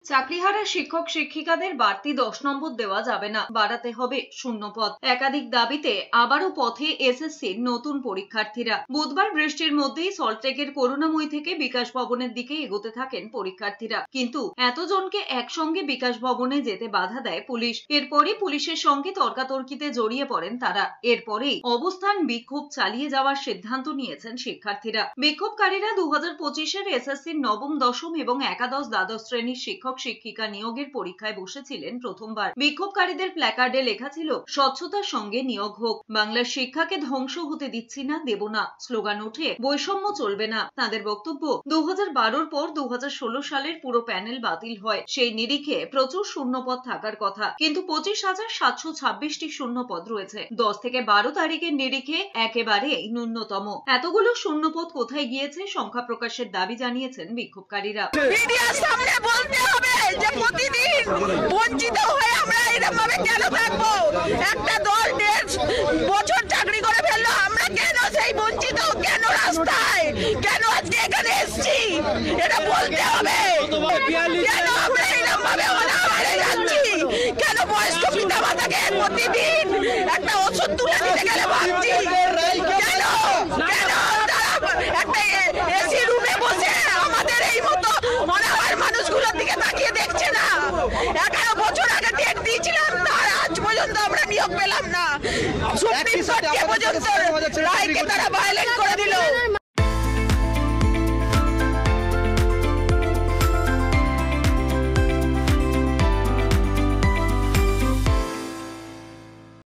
চাকরিহারা শিক্ষক শিক্ষিকাদের বাড়তি 10 নম্বর দেওয়া যাবে না, বাড়াতে হবে শূন্যপদ। একাধিক দাবিতে আবারও পথে এসএসসির নতুন পরীক্ষার্থীরা। বুধবার বৃষ্টির মধ্যেই সল্টলেকের করুণাময়ী থেকে বিকাশ ভবনের দিকে এগোতে থাকেন পরীক্ষার্থীরা, কিন্তু এতজনকে একসঙ্গে বিকাশ ভবনে যেতে বাধা দেয় পুলিশ। এরপরই পুলিশের সঙ্গে তর্কাতর্কিতে জড়িয়ে পড়েন তারা। এরপরেই অবস্থান বিক্ষোভ চালিয়ে যাওয়ার সিদ্ধান্ত নিয়েছেন শিক্ষার্থীরা। বিক্ষোভকারীরা 2025-এর এসএসসির নবম, দশম এবং একাদশ, দ্বাদশ শ্রেণীর শিক্ষক শিক্ষিকা নিয়োগের পরীক্ষায় বসেছিলেন প্রথমবার। বিক্ষোভকারীদের প্ল্যাকার্ডে লেখা ছিল, স্বচ্ছতার সঙ্গে নিয়োগ হোক, বাংলার শিক্ষাকে ধ্বংস হতে দিচ্ছি না, দেব না। স্লোগান ওঠে, বৈষম্য চলবে না। তাদের বক্তব্য, 2012-র পর 2016 সালের পুরো প্যানেল বাতিল হয়। সেই নিরিখে প্রচুর শূন্যপদ থাকার কথা, কিন্তু 25,726টি শূন্যপদ রয়েছে। 10 থেকে 12 তারিখের নিরিখে একেবারে ন্যূনতম। এতগুলো শূন্যপদ কোথায় গিয়েছে সংখ্যা প্রকাশের দাবি জানিয়েছেন বিক্ষোভকারীরা। যে প্রতিদিন বঞ্চিত হয়ে আমরা এরকম ভাবে কেন থাকবো? একটা দল 1.5 বছর চাকরি করে ফেললো, আমরা কেন সেই বঞ্চিত, কেন রাস্তায়, কেন আজকে এখানে এসেছি এটা বলতে হবে। কেন আমরা এরকম ভাবে হারে যাচ্ছি? কেন বয়স্ক পিতা মাতাকে প্রতিদিন একটা ওষুধ তুলে দিতে গেলে ভাবছি কেন একটা এসি রুমে বসে আমাদের এই মতো অনাহার মানুষগুলোর দিকে তাকিয়ে দেখছে না? 11 বছর আগে ডেট দিয়েছিলাম, তার আজ পর্যন্ত আমরা নিয়োগ পেলাম না। সুপ্রিম কোর্টকে পর্যন্ত রায়কে তারা ভায়োলেট করে